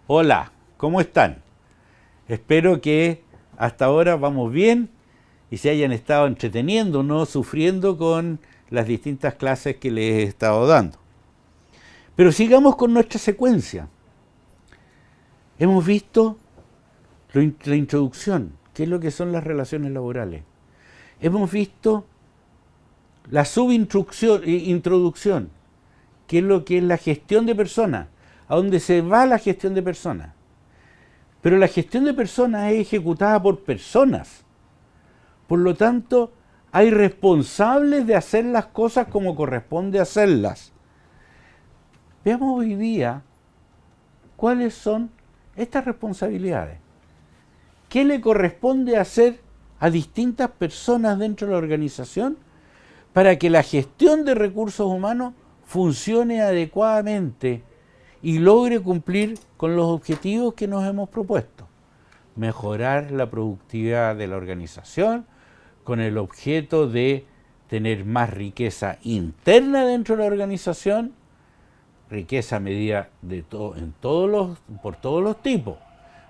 Hola, ¿cómo están? Espero que hasta ahora vamos bien y se hayan estado entreteniendo, no sufriendo con las distintas clases que les he estado dando. Pero sigamos con nuestra secuencia. Hemos visto la introducción, qué es lo que son las relaciones laborales. Hemos visto la introducción, qué es lo que es la gestión de personas, a dónde se va la gestión de personas. Pero la gestión de personas es ejecutada por personas. Por lo tanto, hay responsables de hacer las cosas como corresponde hacerlas. Veamos hoy día cuáles son estas responsabilidades. ¿Qué le corresponde hacer a distintas personas dentro de la organización para que la gestión de recursos humanos funcione adecuadamente y logre cumplir con los objetivos que nos hemos propuesto? Mejorar la productividad de la organización con el objeto de tener más riqueza interna dentro de la organización, riqueza medida por todos los tipos.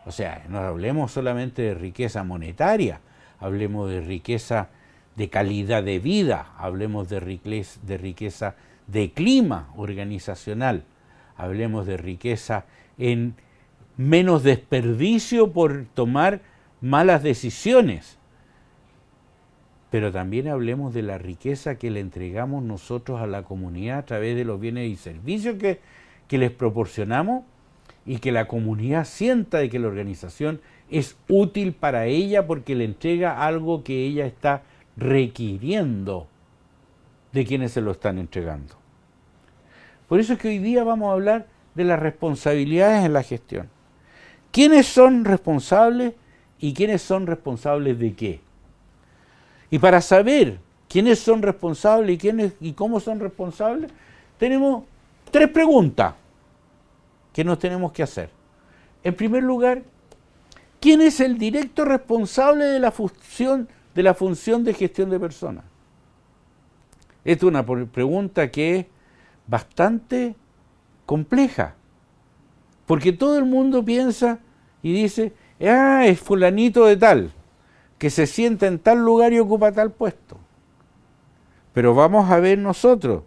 O sea, no hablemos solamente de riqueza monetaria, hablemos de riqueza de calidad de vida, hablemos de riqueza de clima organizacional, hablemos de riqueza en menos desperdicio por tomar malas decisiones. Pero también hablemos de la riqueza que le entregamos nosotros a la comunidad a través de los bienes y servicios que les proporcionamos y que la comunidad sienta de que la organización es útil para ella porque le entrega algo que ella está requiriendo de quienes se lo están entregando. Por eso es que hoy día vamos a hablar de las responsabilidades en la gestión. ¿Quiénes son responsables y quiénes son responsables de qué? Y para saber quiénes son responsables y cómo son responsables, tenemos 3 preguntas que nos tenemos que hacer. En primer lugar, ¿quién es el directo responsable de la función de gestión de personas? Esta es una pregunta que es bastante compleja, porque todo el mundo piensa y dice, es fulanito de tal, que se sienta en tal lugar y ocupa tal puesto. Pero vamos a ver nosotros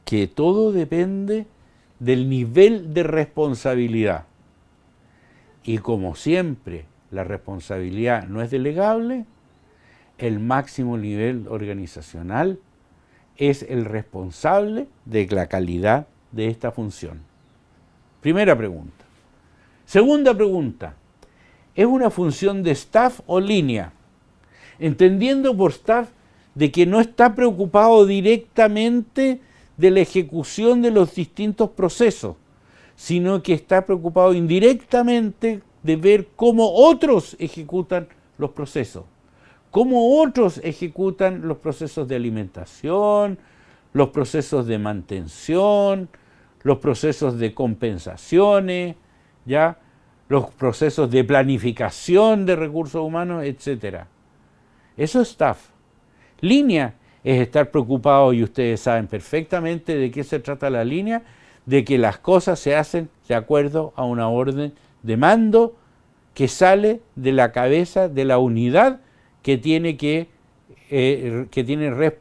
que todo depende del nivel de responsabilidad. Y como siempre la responsabilidad no es delegable, el máximo nivel organizacional es el responsable de la calidad de esta función. Primera pregunta. Segunda pregunta. ¿Es una función de staff o línea? Entendiendo por staff de que no está preocupado directamente de la ejecución de los distintos procesos, sino que está preocupado indirectamente de ver cómo otros ejecutan los procesos, cómo otros ejecutan los procesos de alimentación, los procesos de mantención, los procesos de compensaciones, ¿ya? Los procesos de planificación de recursos humanos, etc. Eso es staff. Línea es estar preocupado, y ustedes saben perfectamente de qué se trata la línea, de que las cosas se hacen de acuerdo a una orden de mando que sale de la cabeza de la unidad que tiene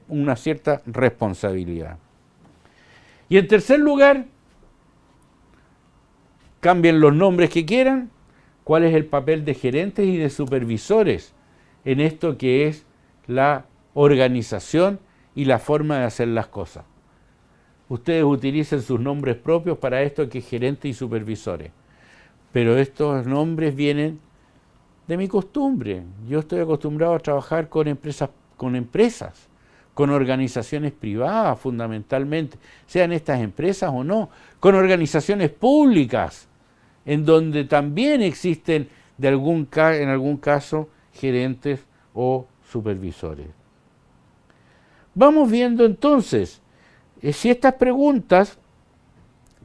una cierta responsabilidad. Y en tercer lugar, cambien los nombres que quieran, cuál es el papel de gerentes y de supervisores en esto que es la organización y la forma de hacer las cosas. Ustedes utilicen sus nombres propios para esto que es gerentes y supervisores, pero estos nombres vienen de mi costumbre. Yo estoy acostumbrado a trabajar con empresas, con organizaciones privadas fundamentalmente, sean estas empresas o no, con organizaciones públicas, en donde también existen en algún caso gerentes o supervisores. Vamos viendo entonces si estas preguntas,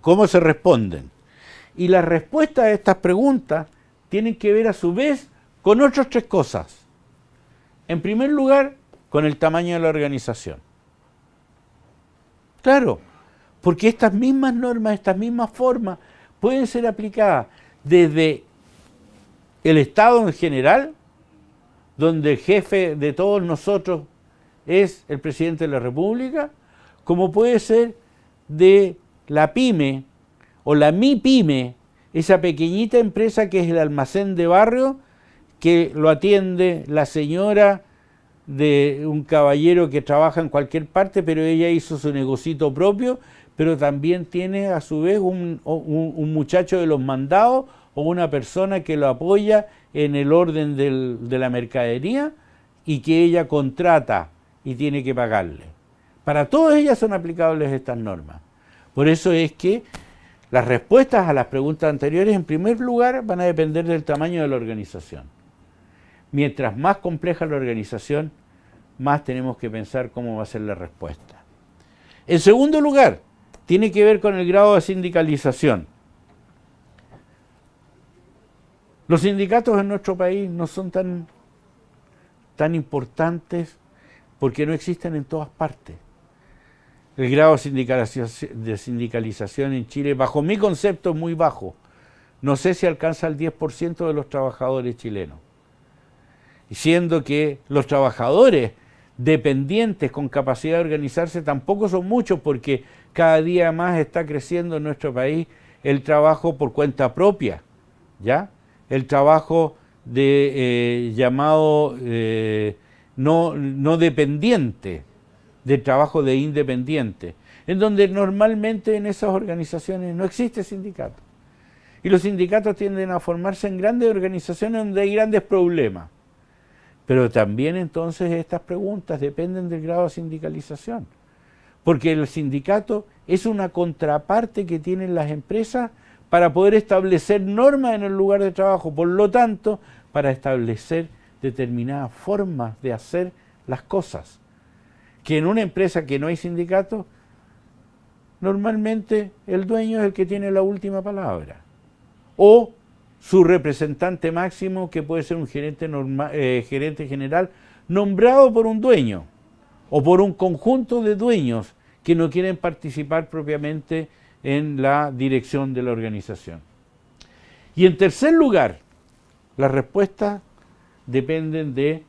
cómo se responden. Y las respuestas a estas preguntas tienen que ver a su vez con otras 3 cosas. En primer lugar, con el tamaño de la organización. Claro, porque estas mismas normas, estas mismas formas pueden ser aplicadas desde el Estado en general, donde el jefe de todos nosotros es el presidente de la República, como puede ser de la pyme o la MIPYME, esa pequeñita empresa que es el almacén de barrio, que lo atiende la señora de un caballero que trabaja en cualquier parte, pero ella hizo su negocito propio, pero también tiene a su vez un muchacho de los mandados o una persona que lo apoya en el orden de la mercadería y que ella contrata y tiene que pagarle. Para todas ellas son aplicables estas normas. Por eso es que las respuestas a las preguntas anteriores, en primer lugar, van a depender del tamaño de la organización. Mientras más compleja la organización, más tenemos que pensar cómo va a ser la respuesta. En segundo lugar, tiene que ver con el grado de sindicalización. Los sindicatos en nuestro país no son tan importantes porque no existen en todas partes. El grado de sindicalización en Chile, bajo mi concepto, es muy bajo. No sé si alcanza el 10% de los trabajadores chilenos. Siendo que los trabajadores dependientes con capacidad de organizarse tampoco son muchos, porque cada día más está creciendo en nuestro país el trabajo por cuenta propia, ¿ya? El trabajo llamado no dependiente, del trabajo de independiente, en donde normalmente en esas organizaciones no existe sindicato. Y los sindicatos tienden a formarse en grandes organizaciones donde hay grandes problemas. Pero también entonces estas preguntas dependen del grado de sindicalización, porque el sindicato es una contraparte que tienen las empresas para poder establecer normas en el lugar de trabajo, por lo tanto, para establecer determinadas formas de hacer las cosas. Que en una empresa que no hay sindicato, normalmente el dueño es el que tiene la última palabra, o su representante máximo, que puede ser un gerente general nombrado por un dueño o por un conjunto de dueños que no quieren participar propiamente en la dirección de la organización. Y en tercer lugar, las respuestas dependen del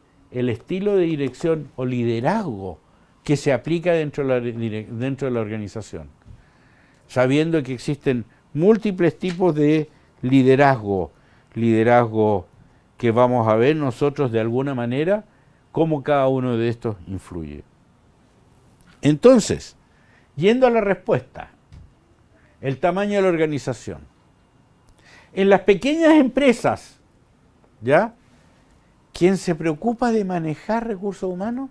estilo de dirección o liderazgo que se aplica dentro de la organización, sabiendo que existen múltiples tipos de liderazgo que vamos a ver nosotros de alguna manera cómo cada uno de estos influye. Entonces, yendo a la respuesta, el tamaño de la organización. En las pequeñas empresas, ¿ya? ¿Quién se preocupa de manejar recursos humanos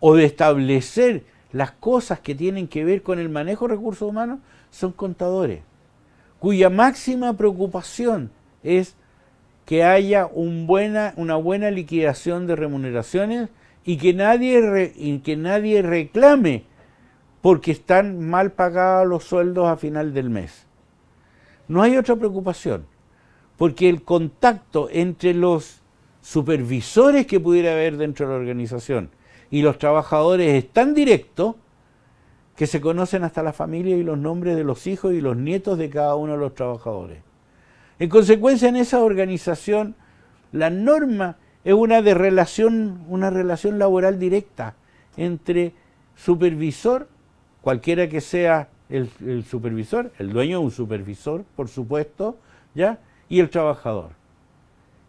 o de establecer las cosas que tienen que ver con el manejo de recursos humanos? Son contadores, cuya máxima preocupación es que haya una buena liquidación de remuneraciones y que nadie reclame porque están mal pagados los sueldos a final del mes. No hay otra preocupación, porque el contacto entre los supervisores que pudiera haber dentro de la organización y los trabajadores es tan directo que se conocen hasta la familia y los nombres de los hijos y los nietos de cada uno de los trabajadores. En consecuencia, en esa organización, la norma es una relación laboral directa entre supervisor, cualquiera que sea el supervisor, el dueño es un supervisor, por supuesto, ¿ya? Y el trabajador.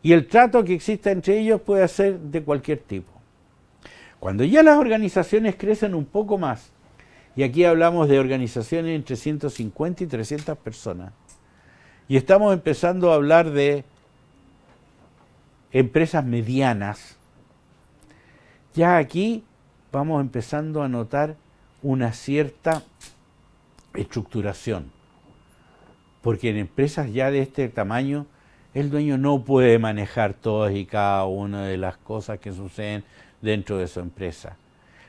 Y el trato que exista entre ellos puede ser de cualquier tipo. Cuando ya las organizaciones crecen un poco más, y aquí hablamos de organizaciones entre 150 y 300 personas, y estamos empezando a hablar de empresas medianas, ya aquí vamos empezando a notar una cierta estructuración, porque en empresas ya de este tamaño, el dueño no puede manejar todas y cada una de las cosas que suceden dentro de su empresa.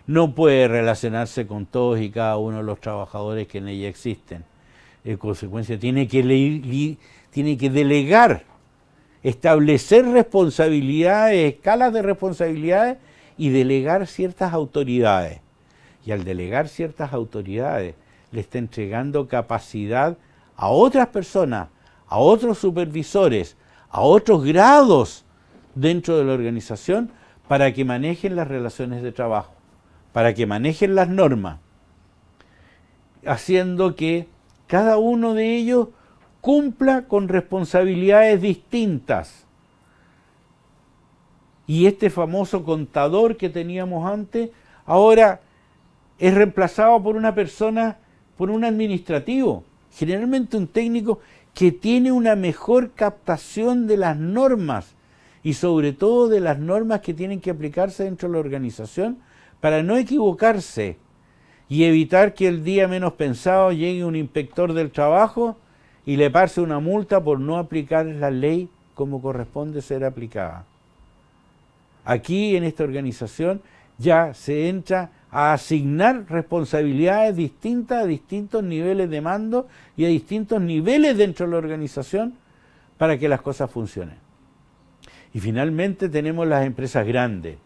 No puede relacionarse con todos y cada uno de los trabajadores que en ella existen. En consecuencia, tiene que delegar, establecer responsabilidades, escalas de responsabilidades y delegar ciertas autoridades. Y al delegar ciertas autoridades, le está entregando capacidad a otras personas, a otros supervisores, a otros grados dentro de la organización para que manejen las relaciones de trabajo, para que manejen las normas, haciendo que cada uno de ellos cumpla con responsabilidades distintas. Y este famoso contador que teníamos antes, ahora es reemplazado por una persona, por un administrativo, generalmente un técnico que tiene una mejor captación de las normas y sobre todo de las normas que tienen que aplicarse dentro de la organización para no equivocarse y evitar que el día menos pensado llegue un inspector del trabajo y le pase una multa por no aplicar la ley como corresponde ser aplicada. Aquí en esta organización ya se entra a asignar responsabilidades distintas a distintos niveles de mando y a distintos niveles dentro de la organización para que las cosas funcionen. Y finalmente tenemos las empresas grandes.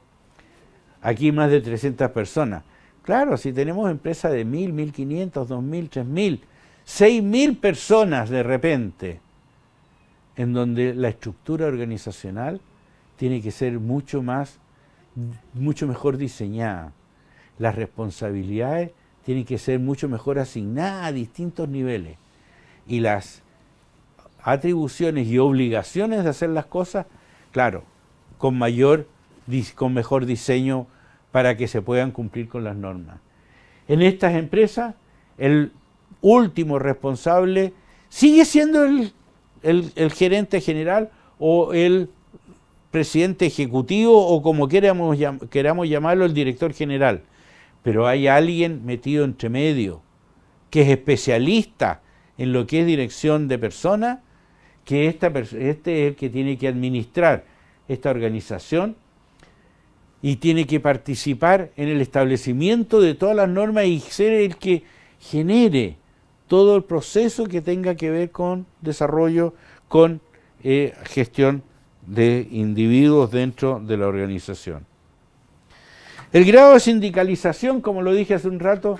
Aquí más de 300 personas. Claro, si tenemos empresas de 1.000, 1.500, 2.000, 3.000, 6.000 personas de repente, en donde la estructura organizacional tiene que ser mucho mejor diseñada. Las responsabilidades tienen que ser mucho mejor asignadas a distintos niveles. Y las atribuciones y obligaciones de hacer las cosas, claro, con mejor diseño para que se puedan cumplir con las normas. En estas empresas, el último responsable sigue siendo el gerente general o el presidente ejecutivo o como queramos llamarlo, el director general. Pero hay alguien metido entre medio que es especialista en lo que es dirección de personas, que este es el que tiene que administrar esta organización y tiene que participar en el establecimiento de todas las normas y ser el que genere todo el proceso que tenga que ver con desarrollo, con gestión de individuos dentro de la organización. El grado de sindicalización, como lo dije hace un rato,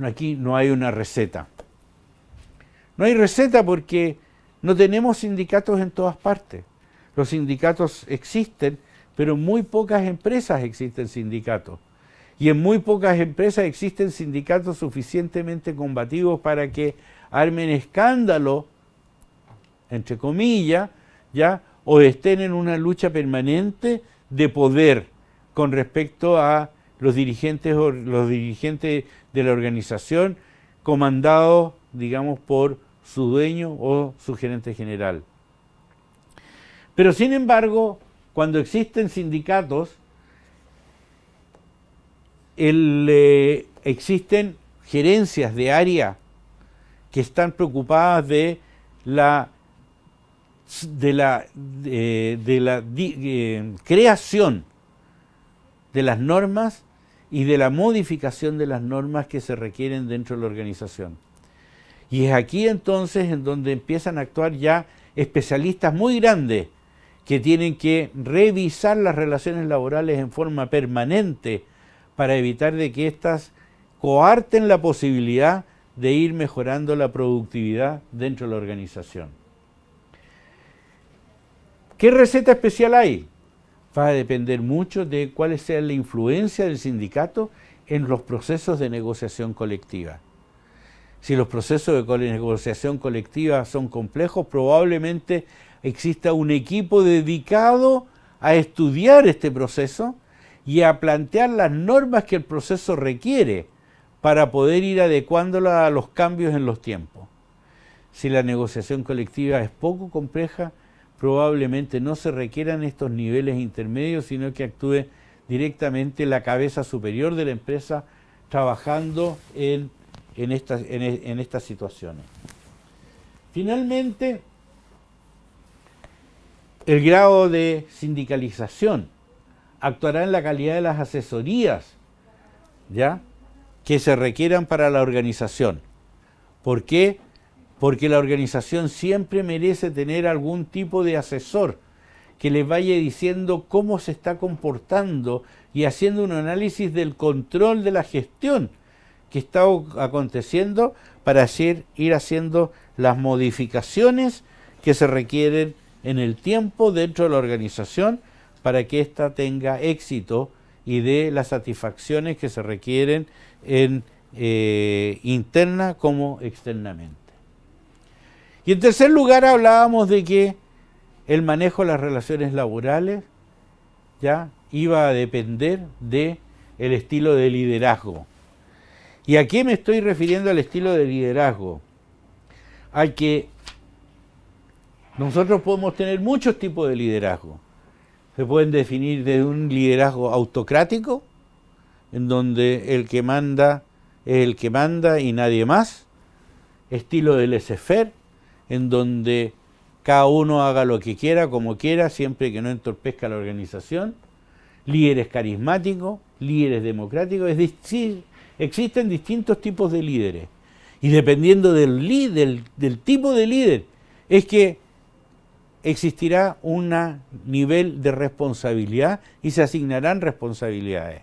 aquí no hay una receta. No hay receta porque no tenemos sindicatos en todas partes. Los sindicatos existen, pero en muy pocas empresas existen sindicatos. Y en muy pocas empresas existen sindicatos suficientemente combativos para que armen escándalo, entre comillas, ¿ya? O estén en una lucha permanente de poder con respecto a los dirigentes de la organización comandados, digamos, por su dueño o su gerente general. Pero sin embargo, cuando existen sindicatos, existen gerencias de área que están preocupadas de la creación de las normas y de la modificación de las normas que se requieren dentro de la organización. Y es aquí entonces en donde empiezan a actuar ya especialistas muy grandes que tienen que revisar las relaciones laborales en forma permanente para evitar de que éstas coarten la posibilidad de ir mejorando la productividad dentro de la organización. ¿Qué receta especial hay? Va a depender mucho de cuál sea la influencia del sindicato en los procesos de negociación colectiva. Si los procesos de negociación colectiva son complejos, probablemente exista un equipo dedicado a estudiar este proceso y a plantear las normas que el proceso requiere para poder ir adecuándola a los cambios en los tiempos. Si la negociación colectiva es poco compleja, probablemente no se requieran estos niveles intermedios, sino que actúe directamente la cabeza superior de la empresa trabajando en estas situaciones. Finalmente, el grado de sindicalización actuará en la calidad de las asesorías, ¿ya?, que se requieran para la organización. ¿Por qué? Porque la organización siempre merece tener algún tipo de asesor que les vaya diciendo cómo se está comportando y haciendo un análisis del control de la gestión que está aconteciendo para ir haciendo las modificaciones que se requieren en el tiempo dentro de la organización para que ésta tenga éxito y dé las satisfacciones que se requieren en interna como externamente. Y en tercer lugar hablábamos de que el manejo de las relaciones laborales ya iba a depender del estilo de liderazgo. ¿Y a qué me estoy refiriendo al estilo de liderazgo? A que nosotros podemos tener muchos tipos de liderazgo. Se pueden definir desde un liderazgo autocrático, en donde el que manda es el que manda y nadie más. Estilo de laissez-faire, en donde cada uno haga lo que quiera, como quiera, siempre que no entorpezca la organización. Líderes carismáticos, líderes democráticos, es decir, existen distintos tipos de líderes. Y dependiendo del tipo de líder, es que existirá un nivel de responsabilidad y se asignarán responsabilidades.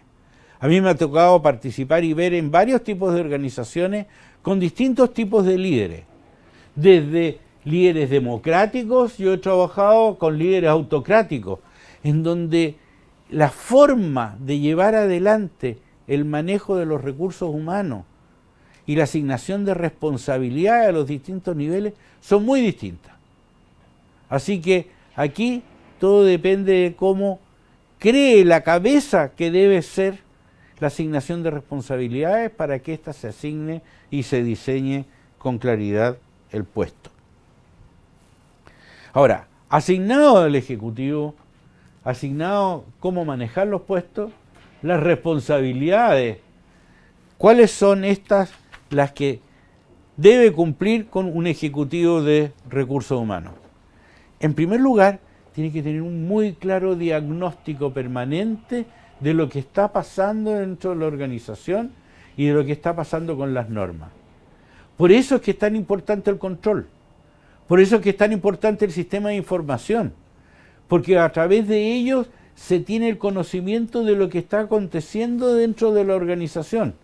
A mí me ha tocado participar y ver en varios tipos de organizaciones con distintos tipos de líderes. Desde líderes democráticos, yo he trabajado con líderes autocráticos, en donde la forma de llevar adelante el manejo de los recursos humanos y la asignación de responsabilidades a los distintos niveles son muy distintas. Así que aquí todo depende de cómo cree la cabeza que debe ser la asignación de responsabilidades para que ésta se asigne y se diseñe con claridad el puesto. Ahora, asignado al Ejecutivo, asignado cómo manejar los puestos, las responsabilidades, ¿cuáles son estas las que debe cumplir con un ejecutivo de recursos humanos? En primer lugar, tiene que tener un muy claro diagnóstico permanente de lo que está pasando dentro de la organización y de lo que está pasando con las normas. Por eso es que es tan importante el control, por eso es que es tan importante el sistema de información, porque a través de ellos se tiene el conocimiento de lo que está aconteciendo dentro de la organización.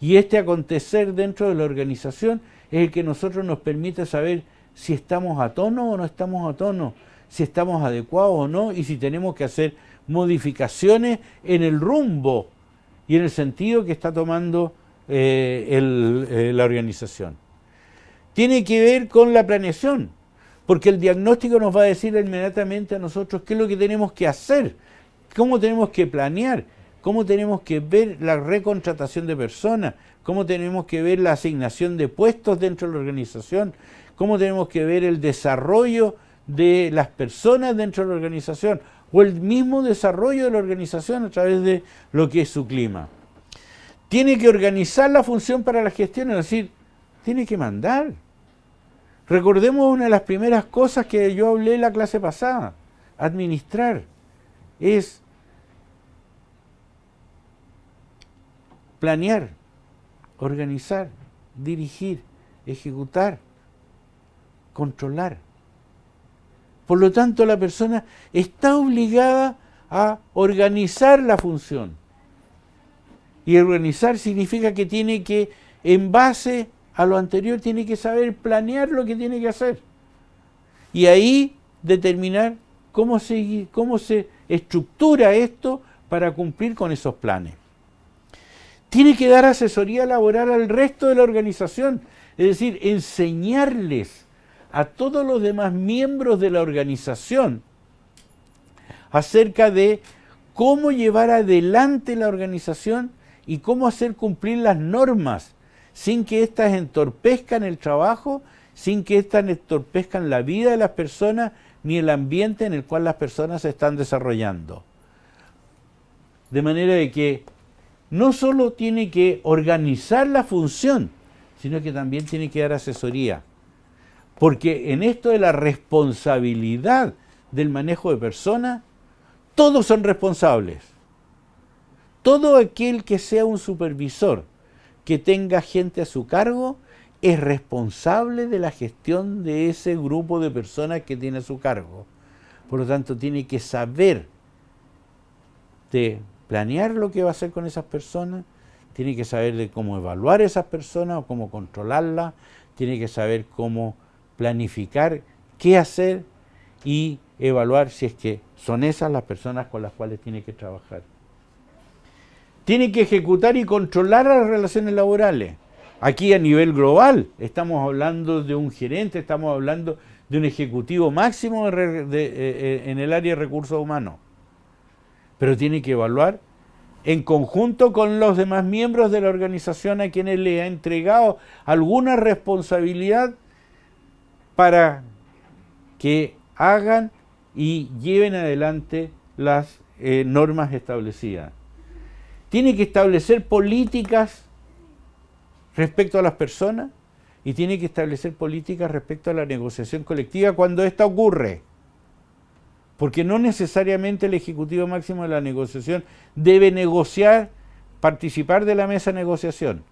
Y este acontecer dentro de la organización es el que nosotros nos permite saber si estamos a tono o no estamos a tono, si estamos adecuados o no, y si tenemos que hacer modificaciones en el rumbo y en el sentido que está tomando la organización. Tiene que ver con la planeación, porque el diagnóstico nos va a decir inmediatamente a nosotros qué es lo que tenemos que hacer, cómo tenemos que planear, cómo tenemos que ver la recontratación de personas, cómo tenemos que ver la asignación de puestos dentro de la organización, cómo tenemos que ver el desarrollo de las personas dentro de la organización o el mismo desarrollo de la organización a través de lo que es su clima. Tiene que organizar la función para la gestión, es decir, tiene que mandar. Recordemos una de las primeras cosas que yo hablé en la clase pasada, administrar, es planear, organizar, dirigir, ejecutar, controlar. Por lo tanto, la persona está obligada a organizar la función. Y organizar significa que tiene que, en base a lo anterior, tiene que saber planear lo que tiene que hacer. Y ahí determinar cómo se estructura esto para cumplir con esos planes. Tiene que dar asesoría laboral al resto de la organización, es decir, enseñarles a todos los demás miembros de la organización acerca de cómo llevar adelante la organización y cómo hacer cumplir las normas sin que éstas entorpezcan el trabajo, sin que éstas entorpezcan la vida de las personas ni el ambiente en el cual las personas se están desarrollando. De manera de que no solo tiene que organizar la función, sino que también tiene que dar asesoría. Porque en esto de la responsabilidad del manejo de personas, todos son responsables. Todo aquel que sea un supervisor, que tenga gente a su cargo, es responsable de la gestión de ese grupo de personas que tiene a su cargo. Por lo tanto, tiene que saber de planear lo que va a hacer con esas personas, tiene que saber de cómo evaluar a esas personas o cómo controlarlas, tiene que saber cómo planificar qué hacer y evaluar si es que son esas las personas con las cuales tiene que trabajar. Tiene que ejecutar y controlar las relaciones laborales. Aquí a nivel global estamos hablando de un gerente, estamos hablando de un ejecutivo máximo en el área de recursos humanos. Pero tiene que evaluar en conjunto con los demás miembros de la organización a quienes le ha entregado alguna responsabilidad para que hagan y lleven adelante las normas establecidas. Tiene que establecer políticas respecto a las personas y tiene que establecer políticas respecto a la negociación colectiva cuando ésta ocurre. Porque no necesariamente el ejecutivo máximo de la negociación debe negociar, participar de la mesa de negociación.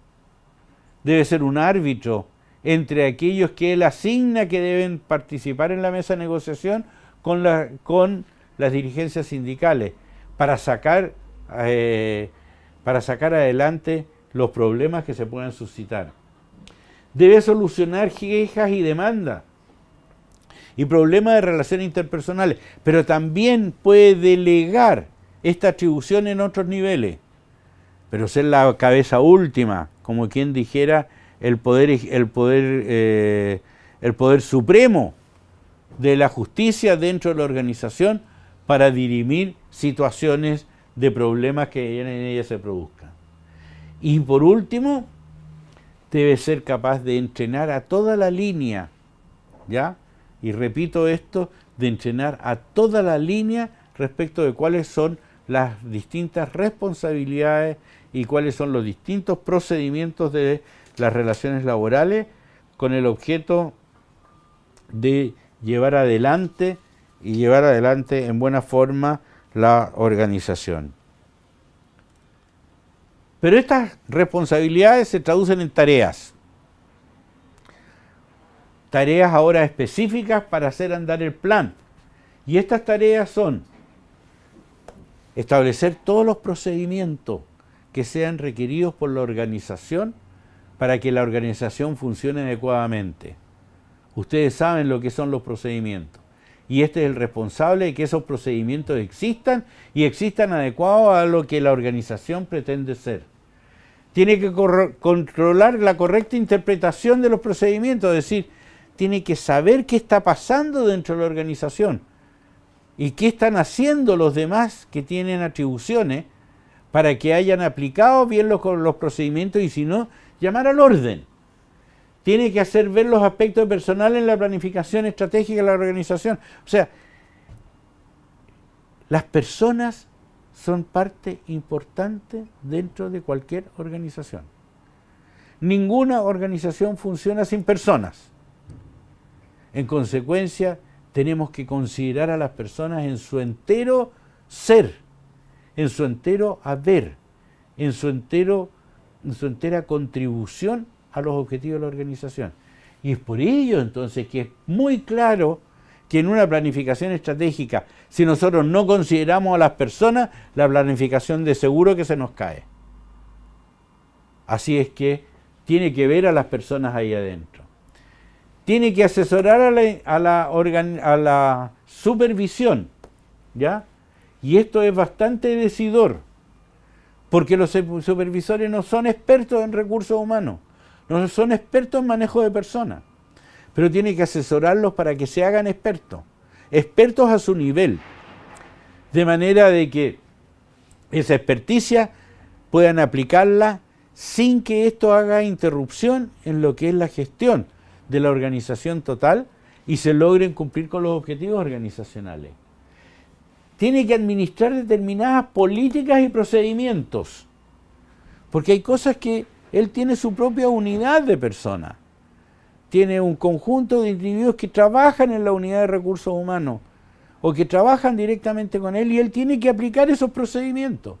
Debe ser un árbitro entre aquellos que él asigna que deben participar en la mesa de negociación con las dirigencias sindicales para sacar adelante los problemas que se puedan suscitar. Debe solucionar quejas y demandas y problemas de relaciones interpersonales, pero también puede delegar esta atribución en otros niveles, pero ser la cabeza última, como quien dijera, el poder supremo de la justicia dentro de la organización para dirimir situaciones de problemas que en ella se produzcan. Y por último, debe ser capaz de entrenar a toda la línea, ¿ya? Y repito esto, de entrenar a toda la línea respecto de cuáles son las distintas responsabilidades y cuáles son los distintos procedimientos de las relaciones laborales con el objeto de llevar adelante en buena forma la organización. Pero estas responsabilidades se traducen en tareas. Tareas ahora específicas para hacer andar el plan. Y estas tareas son establecer todos los procedimientos que sean requeridos por la organización para que la organización funcione adecuadamente. Ustedes saben lo que son los procedimientos. Y este es el responsable de que esos procedimientos existan y existan adecuados a lo que la organización pretende ser. Tiene que controlar la correcta interpretación de los procedimientos, es decir, tiene que saber qué está pasando dentro de la organización y qué están haciendo los demás que tienen atribuciones para que hayan aplicado bien los procedimientos y si no, llamar al orden. Tiene que hacer ver los aspectos personales en la planificación estratégica de la organización. O sea, las personas son parte importante dentro de cualquier organización. Ninguna organización funciona sin personas. En consecuencia, tenemos que considerar a las personas en su entero ser, en su entero haber, en su entera contribución a los objetivos de la organización. Y es por ello entonces que es muy claro que en una planificación estratégica, si nosotros no consideramos a las personas, la planificación de seguro que se nos cae. Así es que tiene que ver a las personas ahí adentro. Tiene que asesorar a la supervisión, ¿ya? Y esto es bastante decidor, porque los supervisores no son expertos en recursos humanos, no son expertos en manejo de personas, pero tiene que asesorarlos para que se hagan expertos a su nivel, de manera de que esa experticia puedan aplicarla sin que esto haga interrupción en lo que es la gestión de la organización total y se logren cumplir con los objetivos organizacionales. Tiene que administrar determinadas políticas y procedimientos, porque hay cosas que él tiene su propia unidad de personas, tiene un conjunto de individuos que trabajan en la unidad de recursos humanos o que trabajan directamente con él y él tiene que aplicar esos procedimientos,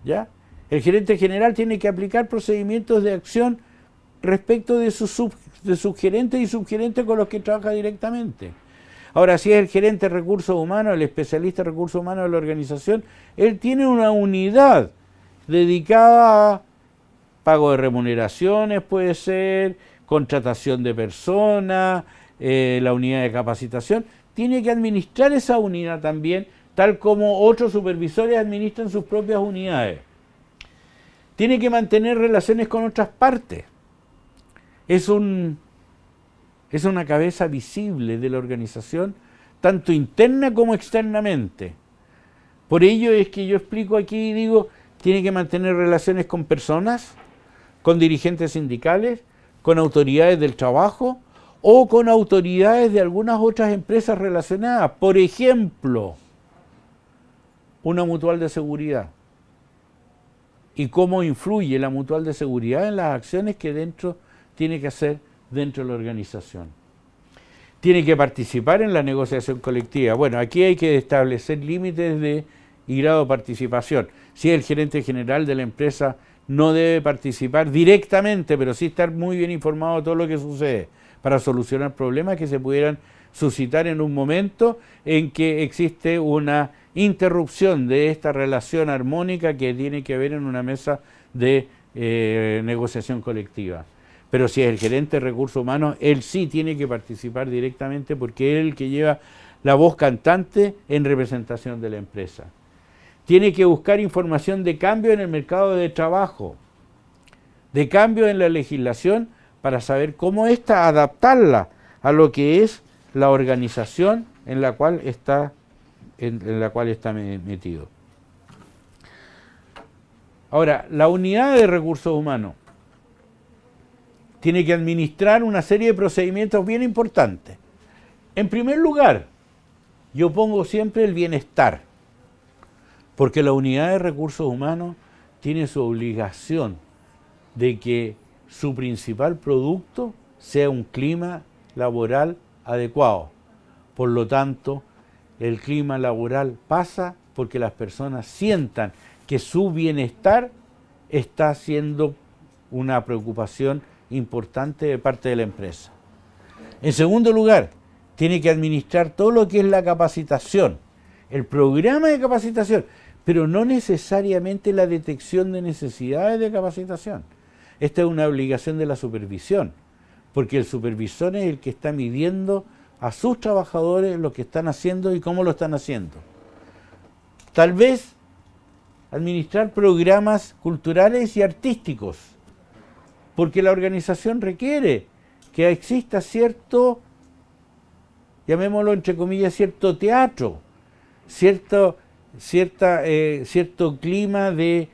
¿ya? El gerente general tiene que aplicar procedimientos de acción respecto de sus gerentes y subgerentes con los que trabaja directamente. Ahora, si es el gerente de recursos humanos, el especialista de recursos humanos de la organización, él tiene una unidad dedicada a pago de remuneraciones puede ser, contratación de personas, la unidad de capacitación. Tiene que administrar esa unidad también, tal como otros supervisores administran sus propias unidades. Tiene que mantener relaciones con otras partes. Es una cabeza visible de la organización, tanto interna como externamente. Por ello es que yo explico aquí y digo, tiene que mantener relaciones con personas, con dirigentes sindicales, con autoridades del trabajo o con autoridades de algunas otras empresas relacionadas. Por ejemplo, una mutual de seguridad. Y cómo influye la mutual de seguridad en las acciones que tiene que hacer dentro de la organización. Tiene que participar en la negociación colectiva. Bueno, aquí hay que establecer límites y grado de participación. Si el gerente general de la empresa no debe participar directamente, pero sí estar muy bien informado de todo lo que sucede para solucionar problemas que se pudieran suscitar en un momento en que existe una interrupción de esta relación armónica que tiene que haber en una mesa de negociación colectiva. Pero si es el gerente de recursos humanos, él sí tiene que participar directamente porque es el que lleva la voz cantante en representación de la empresa. Tiene que buscar información de cambio en el mercado de trabajo, de cambio en la legislación, para saber cómo adaptarla a lo que es la organización en la cual está metido. Ahora, la unidad de recursos humanos tiene que administrar una serie de procedimientos bien importantes. En primer lugar, yo pongo siempre el bienestar, porque la unidad de recursos humanos tiene su obligación de que su principal producto sea un clima laboral adecuado. Por lo tanto, el clima laboral pasa porque las personas sientan que su bienestar está siendo una preocupación importante de parte de la empresa. En segundo lugar, tiene que administrar todo lo que es la capacitación, el programa de capacitación, pero no necesariamente la detección de necesidades de capacitación. Esta es una obligación de la supervisión, porque el supervisor es el que está midiendo a sus trabajadores lo que están haciendo y cómo lo están haciendo. Tal vez administrar programas culturales y artísticos, porque la organización requiere que exista cierto, llamémoslo entre comillas, cierto teatro, cierto clima de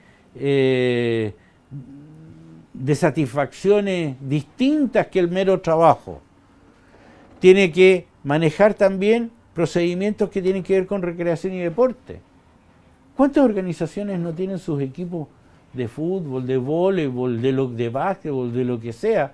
satisfacciones distintas que el mero trabajo. Tiene que manejar también procedimientos que tienen que ver con recreación y deporte. ¿Cuántas organizaciones no tienen sus equipos de fútbol, de voleibol, de básquetbol, de lo que sea,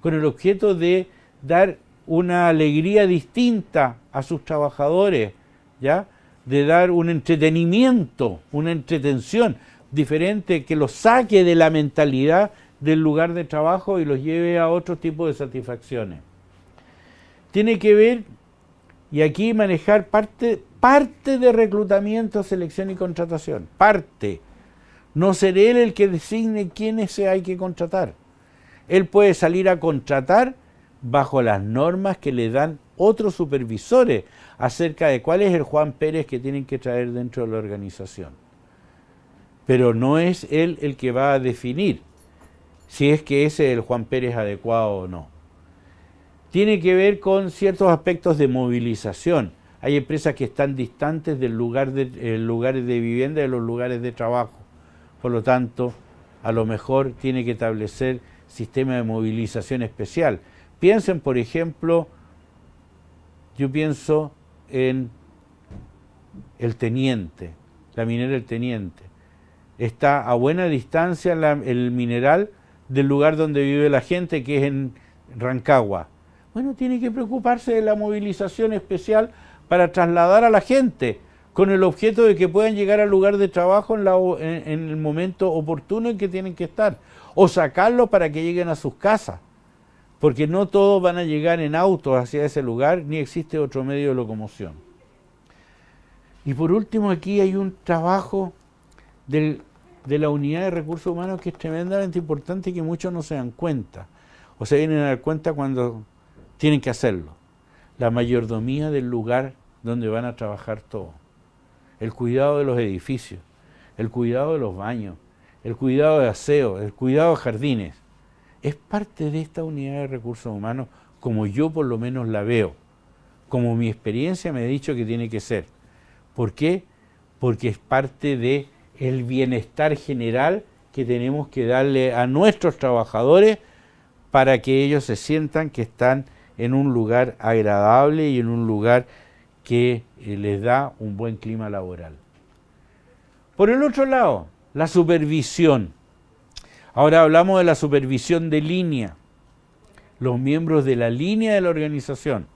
con el objeto de dar una alegría distinta a sus trabajadores, ¿ya? De dar un entretenimiento, una entretención diferente que los saque de la mentalidad del lugar de trabajo y los lleve a otro tipo de satisfacciones? Tiene que ver, y aquí manejar parte de reclutamiento, selección y contratación. Parte. No ser él el que designe quiénes hay que contratar. Él puede salir a contratar bajo las normas que le dan otros supervisores acerca de cuál es el Juan Pérez que tienen que traer dentro de la organización. Pero no es él el que va a definir si es que ese es el Juan Pérez adecuado o no. Tiene que ver con ciertos aspectos de movilización. Hay empresas que están distantes del lugares de vivienda y de los lugares de trabajo. Por lo tanto, a lo mejor tiene que establecer sistema de movilización especial. Piensen, por ejemplo, yo pienso en el Teniente, la minera El Teniente. Está a buena distancia el mineral del lugar donde vive la gente, que es en Rancagua. Bueno, tiene que preocuparse de la movilización especial para trasladar a la gente, con el objeto de que puedan llegar al lugar de trabajo en el momento oportuno en que tienen que estar, o sacarlos para que lleguen a sus casas, porque no todos van a llegar en auto hacia ese lugar, ni existe otro medio de locomoción. Y por último, aquí hay un trabajo de de la unidad de recursos humanos que es tremendamente importante y que muchos no se dan cuenta, o se vienen a dar cuenta cuando tienen que hacerlo. La mayordomía del lugar donde van a trabajar todos. El cuidado de los edificios, el cuidado de los baños, el cuidado de aseo, el cuidado de jardines. Es parte de esta unidad de recursos humanos como yo por lo menos la veo, como mi experiencia me ha dicho que tiene que ser. ¿Por qué? Porque es parte del bienestar general que tenemos que darle a nuestros trabajadores para que ellos se sientan que están en un lugar agradable y en un lugar que les da un buen clima laboral. Por el otro lado, la supervisión. Ahora hablamos de la supervisión de línea. Los miembros de la línea de la organización,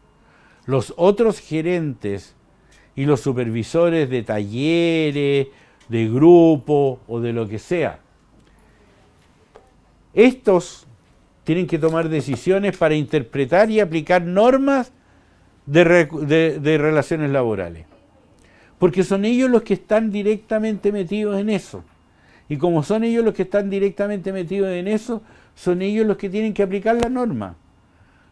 los otros gerentes y los supervisores de talleres, de grupo o de lo que sea. Estos tienen que tomar decisiones para interpretar y aplicar normas de relaciones laborales. Porque son ellos los que están directamente metidos en eso. Y como son ellos los que están directamente metidos en eso, son ellos los que tienen que aplicar la norma.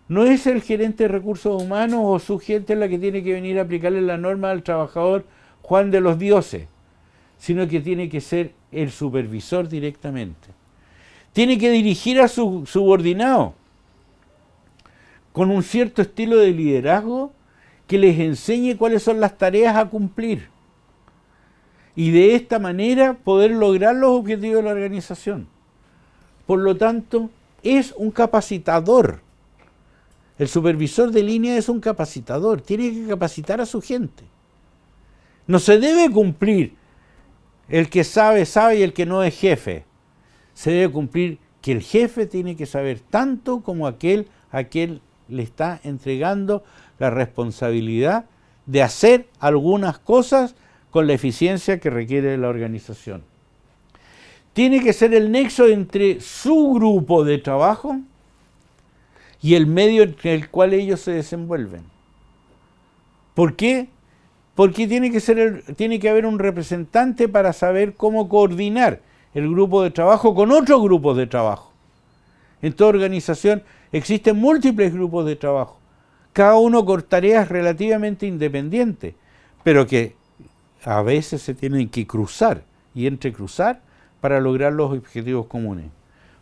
No es el gerente de recursos humanos o su gente la que tiene que venir a aplicarle la norma al trabajador Juan de los Dioses, sino que tiene que ser el supervisor directamente. Tiene que dirigir a su subordinado con un cierto estilo de liderazgo que les enseñe cuáles son las tareas a cumplir y de esta manera poder lograr los objetivos de la organización. Por lo tanto, es un capacitador. El supervisor de línea es un capacitador, tiene que capacitar a su gente. No se debe cumplir el que sabe, sabe y el que no es jefe. Se debe cumplir que el jefe tiene que saber tanto como aquel a quien le está entregando la responsabilidad de hacer algunas cosas con la eficiencia que requiere la organización. Tiene que ser el nexo entre su grupo de trabajo y el medio en el cual ellos se desenvuelven. ¿Por qué? Porque tiene que haber un representante para saber cómo coordinar el grupo de trabajo con otros grupos de trabajo. En toda organización existen múltiples grupos de trabajo, cada uno con tareas relativamente independientes, pero que a veces se tienen que cruzar y entrecruzar para lograr los objetivos comunes.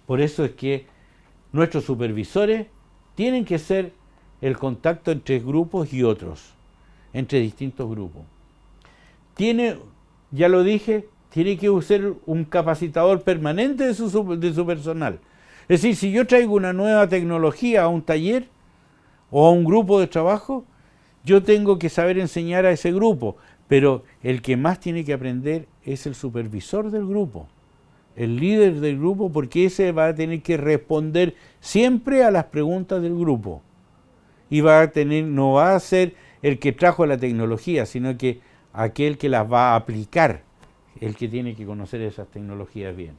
Por eso es que nuestros supervisores tienen que ser el contacto entre grupos y otros, entre distintos grupos. Ya lo dije, tiene que ser un capacitador permanente de su personal. Es decir, si yo traigo una nueva tecnología a un taller o a un grupo de trabajo, yo tengo que saber enseñar a ese grupo, pero el que más tiene que aprender es el supervisor del grupo, el líder del grupo, porque ese va a tener que responder siempre a las preguntas del grupo. Y no va a ser el que trajo la tecnología, sino que aquel que las va a aplicar, el que tiene que conocer esas tecnologías bien.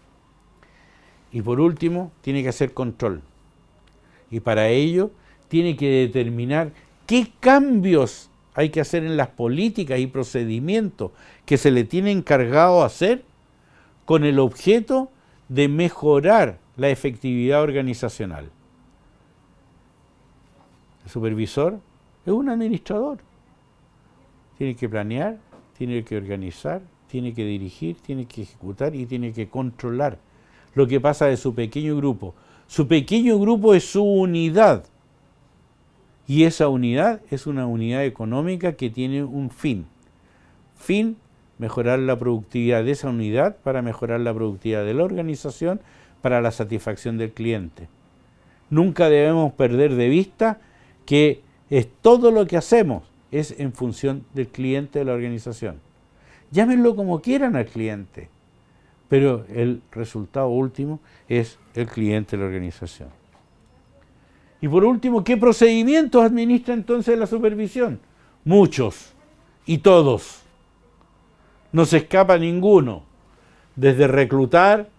Y por último, tiene que hacer control. Y para ello, tiene que determinar qué cambios hay que hacer en las políticas y procedimientos que se le tiene encargado hacer con el objeto de mejorar la efectividad organizacional. El supervisor es un administrador. Tiene que planear, tiene que organizar, tiene que dirigir, tiene que ejecutar y tiene que controlar lo que pasa de su pequeño grupo. Su pequeño grupo es su unidad. Y esa unidad es una unidad económica que tiene un fin. Fin, mejorar la productividad de esa unidad para mejorar la productividad de la organización para la satisfacción del cliente. Nunca debemos perder de vista que todo lo que hacemos es en función del cliente de la organización. Llámenlo como quieran al cliente, pero el resultado último es el cliente de la organización. Y por último, ¿qué procedimientos administra entonces la supervisión? Muchos y todos. No se escapa ninguno. Desde reclutar,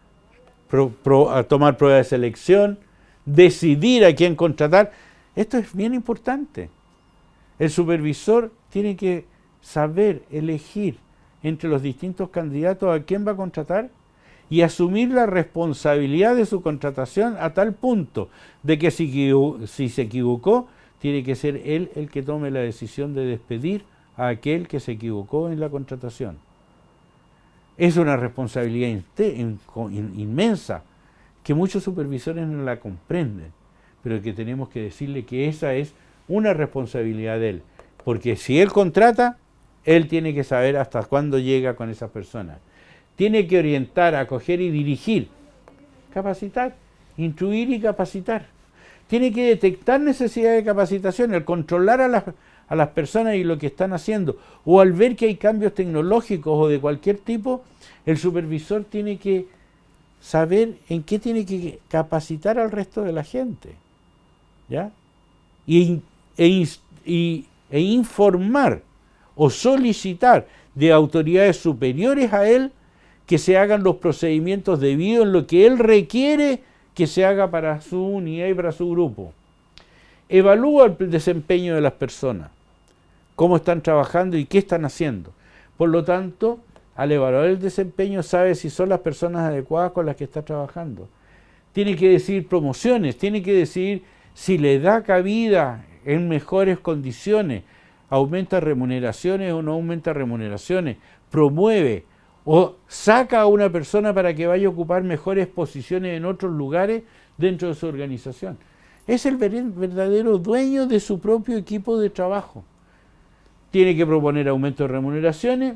a tomar pruebas de selección, decidir a quién contratar. Esto es bien importante. El supervisor tiene que saber elegir entre los distintos candidatos a quién va a contratar y asumir la responsabilidad de su contratación a tal punto de que si se equivocó, tiene que ser él el que tome la decisión de despedir a aquel que se equivocó en la contratación. Es una responsabilidad inmensa que muchos supervisores no la comprenden, pero que tenemos que decirle que esa es una responsabilidad de él, porque si él contrata, él tiene que saber hasta cuándo llega con esas personas. Tiene que orientar, acoger y dirigir, capacitar, instruir y capacitar. Tiene que detectar necesidad de capacitación, el controlar a las personas y lo que están haciendo, o al ver que hay cambios tecnológicos o de cualquier tipo, el supervisor tiene que saber en qué tiene que capacitar al resto de la gente, ¿ya? E informar o solicitar de autoridades superiores a él que se hagan los procedimientos debidos en lo que él requiere que se haga para su unidad y para su grupo. Evalúa el desempeño de las personas, cómo están trabajando y qué están haciendo. Por lo tanto, al evaluar el desempeño sabe si son las personas adecuadas con las que está trabajando. Tiene que decidir promociones, tiene que decidir si le da cabida en mejores condiciones, aumenta remuneraciones o no aumenta remuneraciones, promueve o saca a una persona para que vaya a ocupar mejores posiciones en otros lugares dentro de su organización. Es el verdadero dueño de su propio equipo de trabajo. Tiene que proponer aumento de remuneraciones,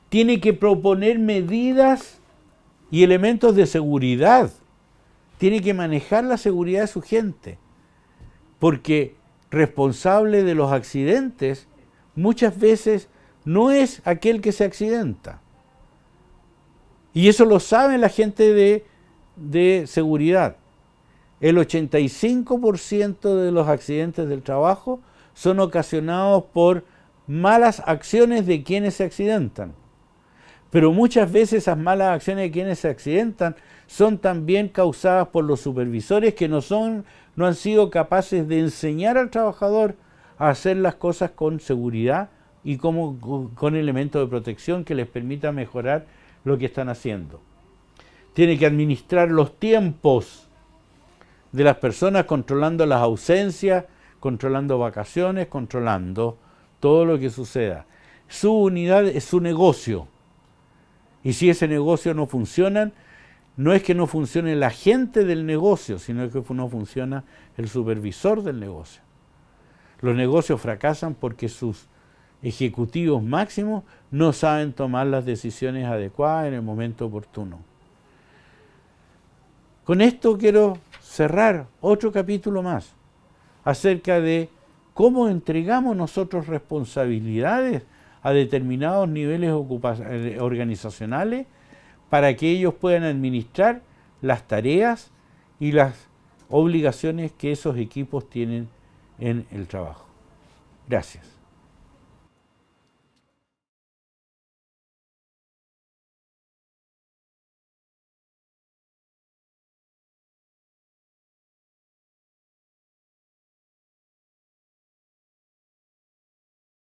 tiene que proponer medidas y elementos de seguridad, tiene que manejar la seguridad de su gente, porque responsable de los accidentes muchas veces no es aquel que se accidenta. Y eso lo sabe la gente de seguridad. El 85% de los accidentes del trabajo son ocasionados por malas acciones de quienes se accidentan. Pero muchas veces esas malas acciones de quienes se accidentan son también causadas por los supervisores que no han sido capaces de enseñar al trabajador a hacer las cosas con seguridad y con elementos de protección que les permita mejorar lo que están haciendo. Tiene que administrar los tiempos de las personas, controlando las ausencias, controlando vacaciones, controlando todo lo que suceda. Su unidad es su negocio. Y si ese negocio no funciona, no es que no funcione la gente del negocio, sino que no funciona el supervisor del negocio. Los negocios fracasan porque sus ejecutivos máximos no saben tomar las decisiones adecuadas en el momento oportuno. Con esto quiero cerrar otro capítulo más acerca de cómo entregamos nosotros responsabilidades a determinados niveles organizacionales para que ellos puedan administrar las tareas y las obligaciones que esos equipos tienen en el trabajo. Gracias.